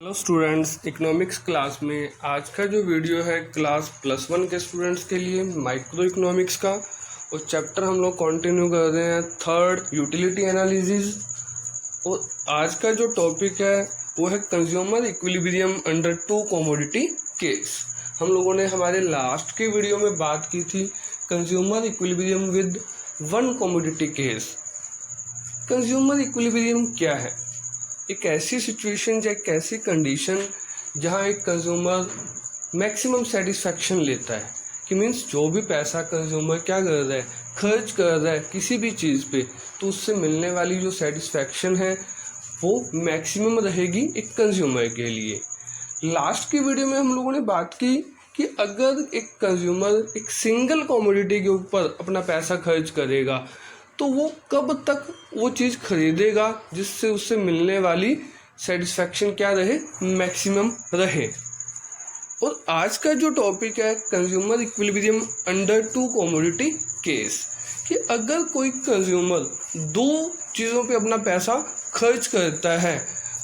Hello students, economics class में आज का जो वीडियो है क्लास +1 के स्टूडेंट्स के लिए माइक्रो इकोनॉमिक्स का। और चैप्टर हम लोग कंटिन्यू कर रहे हैं थर्ड यूटिलिटी एनालिसिस। और आज का जो टॉपिक है वो है consumer equilibrium under to commodity case. हम लोगों ने हमारे लास्ट के वीडियो में बात की थी consumer equilibrium with one commodity case. Consumer equilibrium क्या है? एक ऐसी सिचुएशन या एक ऐसी कंडीशन जहां एक कंज्यूमर मैक्सिमम सेटिस्फैक्शन लेता है कि मीन्स जो भी पैसा कंज्यूमर क्या कर रहा है, खर्च कर रहा है किसी भी चीज़ पे, तो उससे मिलने वाली जो सेटिस्फैक्शन है वो मैक्सिमम रहेगी एक कंज्यूमर के लिए। लास्ट की वीडियो में हम लोगों ने बात की कि अगर एक कंज्यूमर एक सिंगल कमोडिटी के ऊपर अपना पैसा खर्च करेगा तो वो कब तक वो चीज़ खरीदेगा जिससे उससे मिलने वाली सेटिस्फैक्शन क्या रहे, मैक्सिमम रहे। और आज का जो टॉपिक है consumer equilibrium under to commodity case, कि अगर कोई कंज्यूमर दो चीज़ों पे अपना पैसा खर्च करता है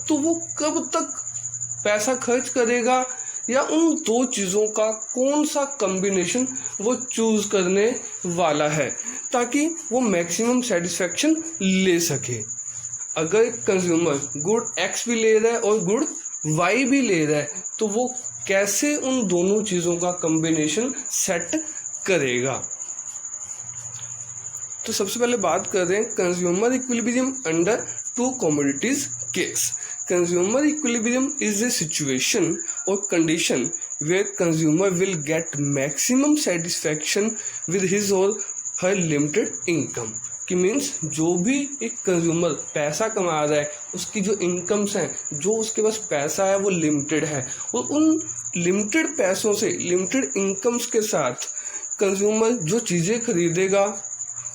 तो वो कब तक पैसा खर्च करेगा या उन दो चीज़ों का कौन सा कॉम्बिनेशन वो चूज़ करने वाला है ताकि वो मैक्सिमम सेटिस्फैक्शन ले सके। अगर कंज्यूमर गुड एक्स भी ले रहा है और गुड वाई भी ले रहा है तो वो कैसे उन दोनों चीज़ों का कॉम्बिनेशन सेट करेगा। तो सबसे पहले बात कर रहे हैं consumer equilibrium under to commodities case. Consumer equilibrium is a situation or condition where consumer will get maximum satisfaction with his or her limited income। कि मीन्स जो भी एक कंज्यूमर पैसा कमा रहा है उसकी जो इनकम्स हैं, जो उसके पास पैसा है वो लिमिटेड है, और उन लिमिटेड पैसों से, लिमिटेड इनकम्स के साथ कंज्यूमर जो चीज़ें खरीदेगा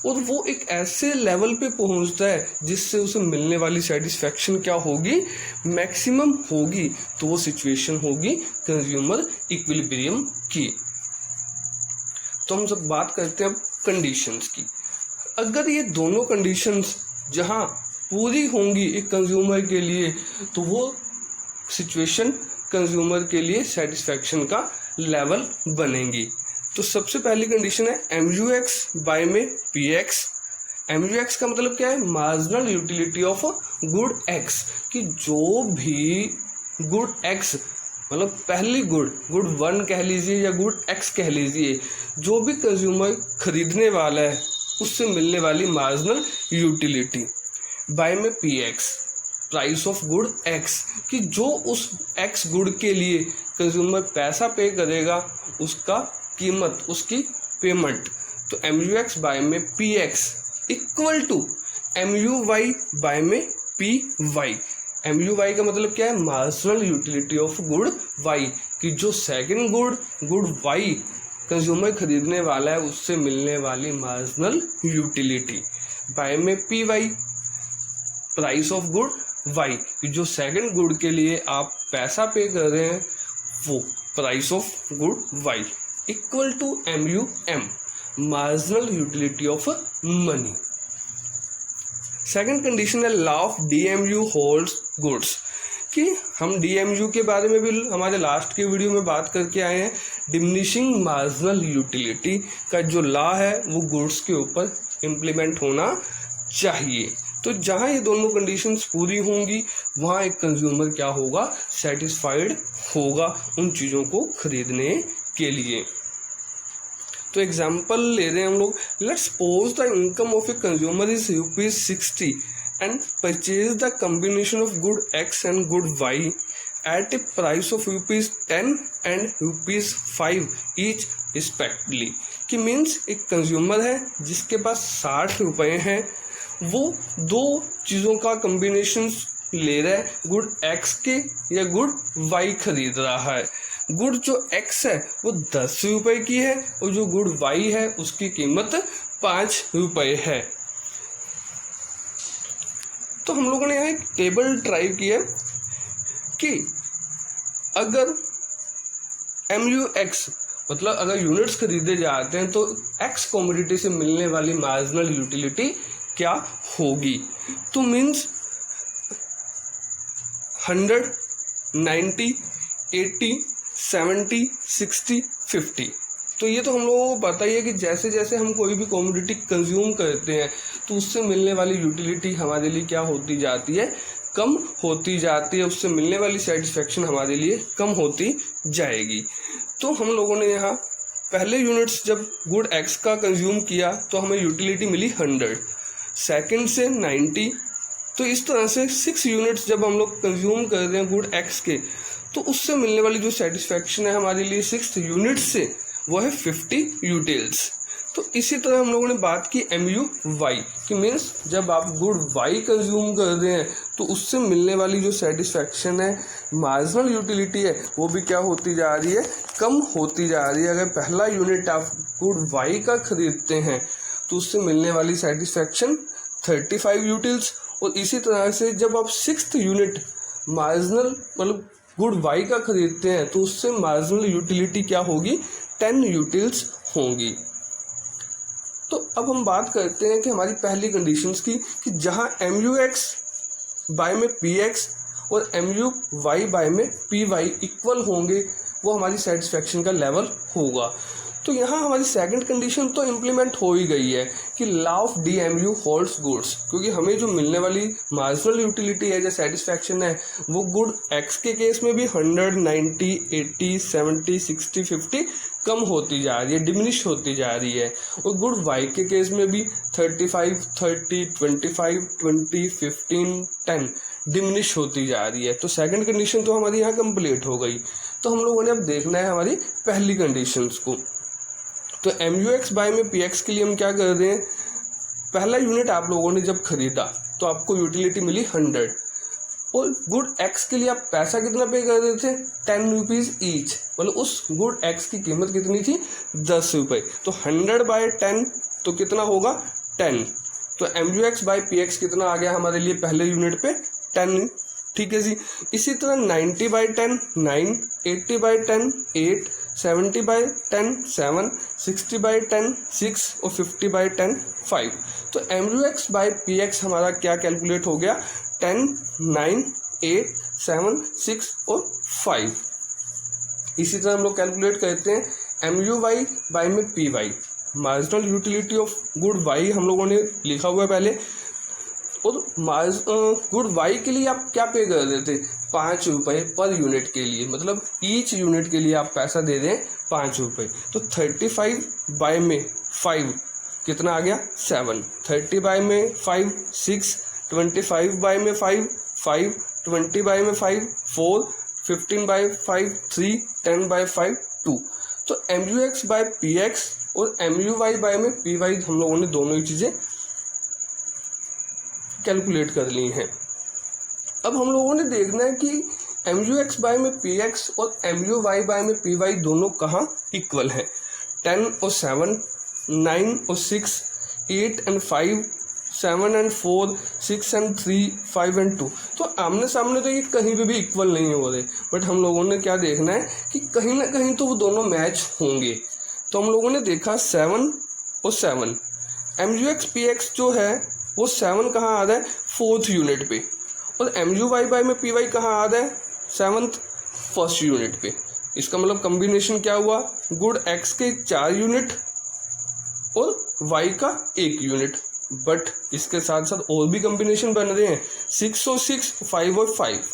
और वो एक ऐसे लेवल पे पहुंचता है जिससे उसे मिलने वाली सेटिस्फैक्शन क्या होगी, मैक्सिमम होगी। तो वो सिचुएशन होगी कंज्यूमर इक्विलिब्रियम की। तो हम जब बात करते हैं अब कंडीशंस की, अगर ये दोनों कंडीशंस जहां पूरी होंगी एक कंज्यूमर के लिए तो वो सिचुएशन कंज्यूमर के लिए सेटिस्फैक्शन का लेवल बनेगी। तो सबसे पहली कंडीशन है MUX बाय में PX। MUX का मतलब क्या है? Marginal utility of good X। कि जो भी गुड X मतलब पहली गुड 1 कह लीजिए या गुड X कह लीजिए, जो भी कंज्यूमर खरीदने वाला है उससे मिलने वाली मार्जिनल यूटिलिटी बाय में PX, price of good X। कि जो उस X गुड के लिए कंज्यूमर पैसा पे करेगा उसका कीमत, उसकी पेमेंट। तो MUX बाय में PX equal to MUY by में PY। MUY का मतलब क्या है? Marginal utility of good Y। कि जो सेकंड गुड Y कंज्यूमर खरीदने वाला है उससे मिलने वाली मार्जिनल यूटिलिटी बाय में PY, price of good Y। कि जो सेकंड गुड के लिए आप पैसा पे कर रहे हैं वो price of good Y equal to MUM, marginal utility of money. Second condition है law of DMU holds goods. कि हम DMU के बारे में भी हमारे लास्ट के वीडियो में बात करके आए हैं। डिमिनिशिंग मार्जिनल यूटिलिटी का जो लॉ है वो गुड्स के ऊपर इम्प्लीमेंट होना चाहिए। तो जहाँ ये दोनों कंडीशंस पूरी होंगी वहाँ एक कंज्यूमर क्या होगा, सेटिस्फाइड होगा उन चीज़ों को खरीदने के लिए। तो एग्जाम्पल ले रहे हैं हम लोग। Let's suppose the income of a consumer is ₹60 and purchase the combination of good X and good Y at a price of ₹10 and ₹5 each respectively. कि मीन्स एक कंज्यूमर है जिसके पास ₹60 हैं, वो दो चीज़ों का कॉम्बिनेशन ले रहा है, गुड X के या गुड Y खरीद रहा है। गुड जो X है वो ₹10 की है और जो गुड Y है उसकी कीमत ₹5 है। तो हम लोगों ने यहाँ एक टेबल ट्राई किया कि अगर MUX मतलब अगर यूनिट्स खरीदे जाते हैं तो X कमोडिटी से मिलने वाली मार्जिनल यूटिलिटी क्या होगी। तो मीन्स 100 90, 80, 70, 60, 50। तो ये तो हम लोगों को पता ही है कि जैसे जैसे हम कोई भी कमोडिटी कंज्यूम करते हैं तो उससे मिलने वाली यूटिलिटी हमारे लिए क्या होती जाती है, कम होती जाती है, उससे मिलने वाली सेटिस्फेक्शन हमारे लिए कम होती जाएगी। तो हम लोगों ने यहाँ पहले यूनिट्स जब गुड एक्स का कंज्यूम किया तो हमें यूटिलिटी मिली 100, सेकंड से 90। तो इस तरह से 6 यूनिट्स जब हम लोग कंज्यूम कर रहे हैं गुड एक्स के, तो उससे मिलने वाली जो सेटिस्फेक्शन है हमारे लिए 6 यूनिट्स से वो है 50 यूटिल्स। तो इसी तरह हम लोगों ने बात की MUY कि मीन्स जब आप गुड वाई कंज्यूम कर रहे हैं तो उससे मिलने वाली जो सेटिस्फेक्शन है, मार्जिनल यूटिलिटी है, वो भी क्या होती जा रही है, कम होती जा रही है। अगर पहला यूनिट आप गुड वाई का खरीदते हैं तो उससे मिलने वाली सेटिस्फेक्शन 35 यूटिल्स, और इसी तरह से जब आप 6th यूनिट मार्जिनल मतलब गुड वाई का खरीदते हैं तो उससे मार्जिनल यूटिलिटी क्या होगी, 10 यूटिल्स होंगी। तो अब हम बात करते हैं कि हमारी पहली कंडीशंस की कि जहां MUX बाय में PX और MUY बाय में PY इक्वल होंगे वो हमारी सेटिस्फेक्शन का लेवल होगा। तो यहाँ हमारी सेकंड कंडीशन तो इम्प्लीमेंट हो ही गई है कि law of DMU holds goods, क्योंकि हमें जो मिलने वाली मार्जिनल यूटिलिटी है, जो सेटिस्फेक्शन है, वो गुड एक्स के केस में भी 100, 90, 80, 70, 60, 50 कम होती जा रही है, डिमिनिश होती जा रही है, और गुड वाई के केस में भी 35, 30, 25, 20, 15, 10 डिमिनिश होती जा रही है। तो सेकंड कंडीशन तो हमारी यहाँ कंप्लीट हो गई। तो हम लोगों ने अब देखना है हमारी पहली कंडीशंस को। तो MUX बाय में PX के लिए हम क्या कर रहे हैं, पहला यूनिट आप लोगों ने जब खरीदा तो आपको यूटिलिटी मिली 100, और गुड एक्स के लिए आप पैसा कितना पे कर रहे थे, 10 रुपीज़ ईच, मतलब उस गुड एक्स की कीमत कितनी थी, 10 रुपये। तो 100 बाय 10 तो कितना होगा, 10। तो MUX बाय PX कितना आ गया हमारे लिए पहले यूनिट पे, 10। ठीक है जी। इसी तरह 90 बाय 10 9, 80 बाय 10 8, 70 बाय 10 7, 60 बाय 10 6 और 50 बाय 10 5। तो MUX बाय PX हमारा क्या कैलकुलेट हो गया, 10 9 8 7 6 और 5। इसी तरह हम लोग कैलकुलेट करते हैं MUY बाय में PY, marginal utility of good Y हम लोगों ने लिखा हुआ है पहले, और गुड वाई के लिए आप क्या पे कर रहे थे, 5 रुपये पर यूनिट के लिए, मतलब ईच यूनिट के लिए आप पैसा दे दें 5 रुपये। तो 35 बाय में 5 कितना आ गया, 7, 30 बाय में 5 6, 25 बाय में 5 5, 20 बाय में 5 4, 15 बाय 5 3, 10 बाय 5 2। तो MUX बाय PX और MUY बाय में PY हम लोगों ने दोनों ही चीज़ें कैलकुलेट कर ली हैं। अब हम लोगों ने देखना है कि MUX बाय में PX और MUY बाय में PY दोनों कहाँ इक्वल हैं। 10 और 7, 9 और 6, 8 and 5, 7 and 4, 6 and 3, 5 and 2। तो आमने सामने तो ये कहीं पे भी इक्वल नहीं हो रहे, बट हम लोगों ने क्या देखना है कि कहीं ना कहीं तो वो दोनों मैच होंगे। तो हम लोगों ने देखा 7 और 7, MUX PX जो है वो 7 कहाँ आ रहा है, 4th यूनिट पे, और MUY बाय में PY कहाँ आ रहा है, 7th फर्स्ट यूनिट पे। इसका मतलब कम्बिनेशन क्या हुआ, गुड एक्स के 4 यूनिट और वाई का 1 यूनिट, बट इसके साथ साथ और भी कम्बिनेशन बन रहे हैं, 6 और 6, 5 और 5।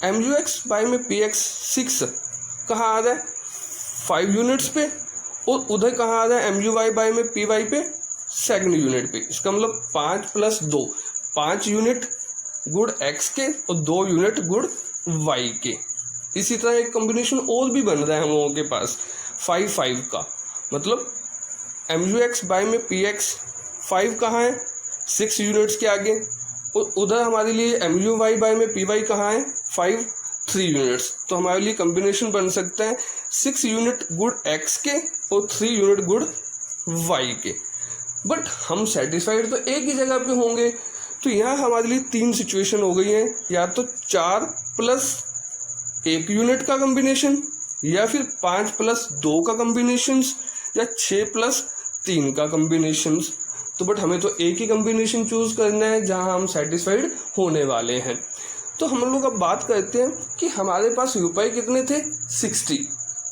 MUX बाय में PX 6 कहाँ आ रहा है, 5 यूनिट्स पे, और उधर कहाँ आ रहा है MUY बाय में PY पे, सेकंड यूनिट पे। इसका मतलब 5 + 2 5 यूनिट गुड एक्स के और 2 यूनिट गुड वाई के। इसी तरह एक कॉम्बिनेशन और भी बन रहा है हम लोगों के पास 5 का, मतलब MUX बाय में PX 5 कहाँ है, 6 यूनिट्स के आगे, और उधर हमारे लिए MUY बाय में PY कहाँ है, 5 3 यूनिट्स। तो हमारे लिए कॉम्बिनेशन बन सकता है 6 यूनिट गुड एक्स के और 3 यूनिट गुड वाई के। बट हम सेटिस्फाइड तो एक ही जगह पे होंगे। तो यहाँ हमारे लिए 3 सिचुएशन हो गई हैं, या तो 4 + 1 यूनिट का कॉम्बिनेशन, या फिर 5 + 2 का कॉम्बिनेशन, या 6 + 3 का कॉम्बिनेशन। तो बट हमें तो एक ही कॉम्बिनेशन चूज करना है जहाँ हम सेटिस्फाइड होने वाले हैं। तो हम लोग अब बात करते हैं कि हमारे पास रुपए कितने थे 60।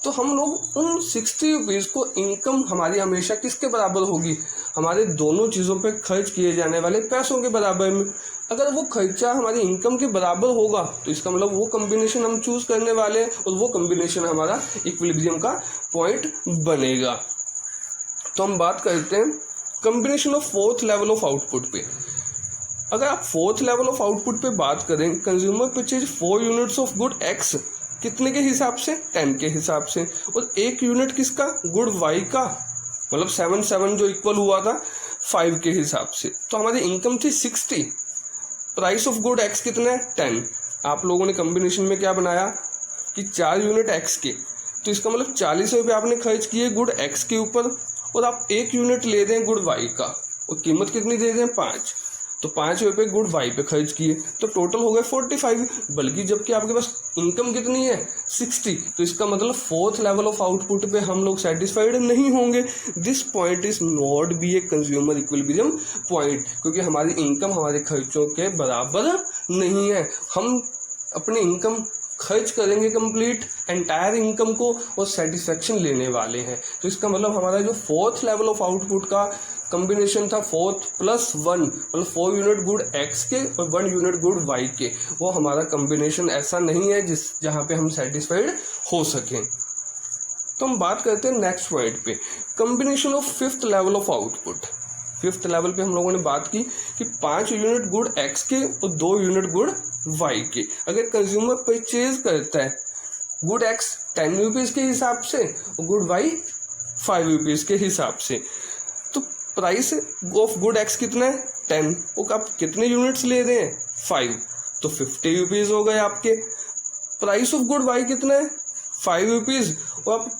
तो हम लोग उन 60 रुपीज़ को इनकम हमारी हमेशा किसके बराबर होगी, हमारे दोनों चीज़ों पे खर्च किए जाने वाले पैसों के बराबर में। अगर वो खर्चा हमारी इनकम के बराबर होगा तो इसका मतलब वो कॉम्बिनेशन हम चूज करने वाले हैं और वो कॉम्बिनेशन हमारा इक्विलिब्रियम का पॉइंट बनेगा। तो हम बात करते हैं combination of fourth level of output पे। अगर आप फोर्थ लेवल ऑफ आउटपुट पे बात करें, consumer purchase 4 units of good x कितने के हिसाब से, 10 के हिसाब से, और 1 यूनिट किसका, गुड वाई का, मतलब 7 जो इक्वल हुआ था 5 के हिसाब से। तो हमारी इनकम थी 60, प्राइस ऑफ गुड एक्स कितना है 10। आप लोगों ने कॉम्बिनेशन में क्या बनाया कि 4 यूनिट एक्स के, तो इसका मतलब 40 रुपये आपने खर्च किए गुड एक्स के ऊपर, और आप 1 यूनिट ले दें गुड वाई का, और कीमत कितनी दे दें 5, तो 5 रुपये गुड वाई पे खर्च किए, तो टोटल हो गए 45। बल्कि जबकि आपके पास इनकम कितनी है 60, तो इसका मतलब फोर्थ लेवल ऑफ आउटपुट पे हम लोग सेटिस्फाइड नहीं होंगे। This point is not be a consumer equilibrium point, क्योंकि हमारी इनकम हमारे खर्चों के बराबर नहीं है। हम अपनी इनकम खर्च करेंगे कंप्लीट एंटायर इनकम को और सेटिस्फेक्शन लेने वाले हैं। तो इसका मतलब हमारा जो फोर्थ लेवल ऑफ आउटपुट का कॉम्बिनेशन था 4 + 1, मतलब 4 यूनिट गुड एक्स के और 1 यूनिट गुड वाई के, वो हमारा कॉम्बिनेशन ऐसा नहीं है जहाँ पे हम सेटिस्फाइड हो सकें। तो हम बात करते हैं नेक्स्ट पॉइंट पे, combination of fifth level of output. Fifth level पे हम लोगों ने बात की कि 5 यूनिट गुड एक्स के और 2 यूनिट गुड वाई के। अगर कंज्यूमर परचेज करता है गुड एक्स 10 रुपीज़ के हिसाब से और गुड वाई 5 रुपीज़ के हिसाब से, तो प्राइस ऑफ गुड एक्स कितना है 10, और आप कितने यूनिट्स ले रहे हैं 5, तो 50 रुपीज़ हो गए आपके। प्राइस ऑफ गुड वाई कितना है 5 रुपीज़, और आप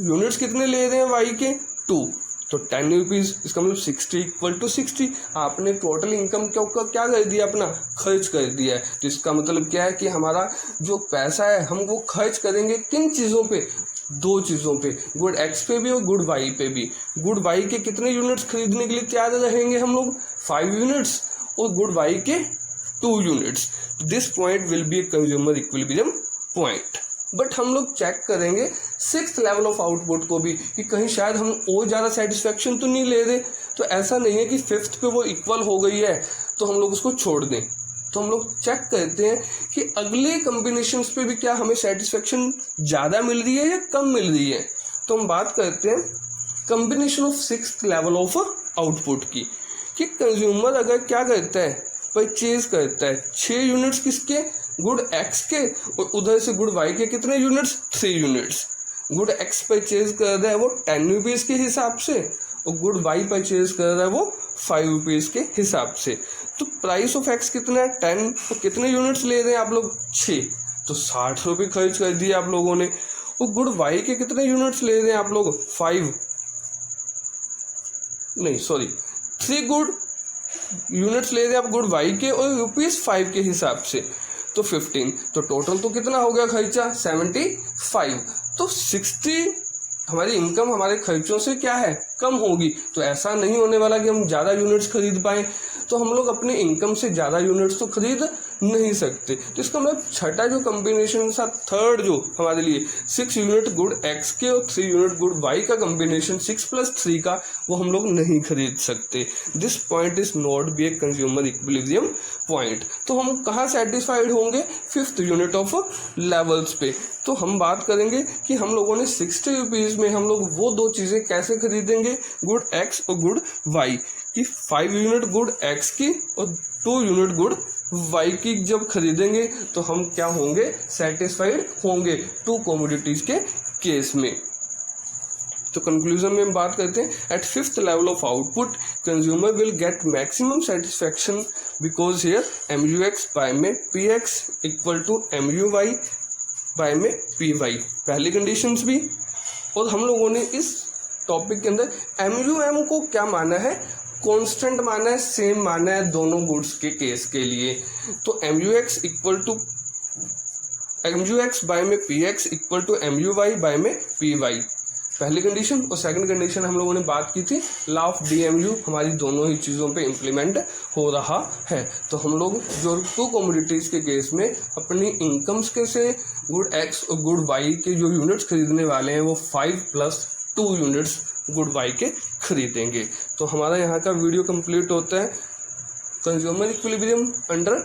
यूनिट्स कितने ले रहे हैं वाई के 2, तो 10 रुपीज़। इसका मतलब 60 = 60। आपने टोटल इनकम क्या कर दिया, अपना खर्च कर दिया है। तो इसका मतलब क्या है कि हमारा जो पैसा है हम वो खर्च करेंगे किन चीज़ों पे, 2 चीज़ों पे, गुड एक्स पे भी और गुड वाई पे भी। गुड वाई के कितने यूनिट्स खरीदने के लिए तैयार रहेंगे हम लोग 5 यूनिट्स, और गुड वाई के 2 units. This point will be a consumer equilibrium point. But हम लोग चेक करेंगे 6th लेवल ऑफ आउटपुट को भी कि कहीं शायद हम और ज़्यादा सेटिस्फेक्शन तो नहीं ले रहे। तो ऐसा नहीं है कि 5th पे वो इक्वल हो गई है तो हम लोग उसको छोड़ दें। तो हम लोग चेक करते हैं कि अगले कॉम्बिनेशंस पे भी क्या हमें सेटिस्फेक्शन ज़्यादा मिल रही है या कम मिल रही है। तो हम बात करते हैं combination of 6th level of output की, कि कंज्यूमर अगर क्या करता है, परचेज करता है 6 यूनिट्स किसके, गुड एक्स के, और उधर से गुड वाई के कितने units 3 units. Good x purchase कर रहा है वो 10 रुपीज़ के हिसाब से, और गुड वाई परचेज कर रहा है वो 5 रुपीज़ के हिसाब से। तो प्राइस ऑफ एक्स कितना है 10, और कितने यूनिट्स ले रहे हैं आप लोग 6, तो 60 रुपये खर्च कर दिए आप लोगों ने। और गुड वाई के कितने यूनिट्स ले रहे हैं आप लोग 3 गुड यूनिट्स ले रहे हैं आप गुड वाई के और ₹5 के हिसाब से, तो 15। तो टोटल तो कितना हो गया खर्चा 75। तो 60 हमारी इनकम हमारे खर्चों से क्या है कम होगी। तो ऐसा नहीं होने वाला कि हम ज़्यादा यूनिट्स खरीद पाएँ, तो हम लोग अपने इनकम से ज़्यादा यूनिट्स तो खरीद नहीं सकते। तो इसका मतलब छठा जो कॉम्बिनेशन था, थर्ड जो हमारे लिए 6 यूनिट गुड एक्स के और 3 यूनिट गुड वाई का कॉम्बिनेशन 6 + 3 का, वो हम लोग नहीं खरीद सकते। This point is not be a consumer equilibrium point. तो हम कहाँ सेटिस्फाइड होंगे 5th यूनिट ऑफ लेवल्स पे। तो हम बात करेंगे कि हम लोगों ने 60 रुपीज़ में हम लोग वो 2 चीज़ें कैसे खरीदेंगे, गुड एक्स और गुड वाई की। 5 यूनिट गुड एक्स की और 2 यूनिट गुड वाई की जब खरीदेंगे तो हम क्या होंगे, सेटिस्फाइड होंगे 2 कमोडिटीज़ के केस में। तो कंक्लूजन में हम बात करते हैं, at 5th level of output consumer will get maximum satisfaction because here MUX by में PX = MUY बाय में PY पहली कंडीशंस भी। और हम लोगों ने इस टॉपिक के अंदर MUM को क्या माना है, कांस्टेंट माना है, सेम माना है दोनों गुड्स के केस के लिए। तो MUX बाय में PX = MUY बाय में PY पहली कंडीशन और सेकंड कंडीशन हम लोगों ने बात की थी, लॉ ऑफ DMU हमारी दोनों ही चीज़ों पे इम्प्लीमेंट हो रहा है। तो हम लोग जो 2 कमोडिटीज़ के केस में अपनी इनकम्स के से गुड X और गुड Y के जो यूनिट्स खरीदने वाले हैं वो 5+2 यूनिट्स गुड Y के खरीदेंगे। तो हमारा यहाँ का वीडियो कंप्लीट होता है कंज्यूमर इक्विलिब्रियम अंडर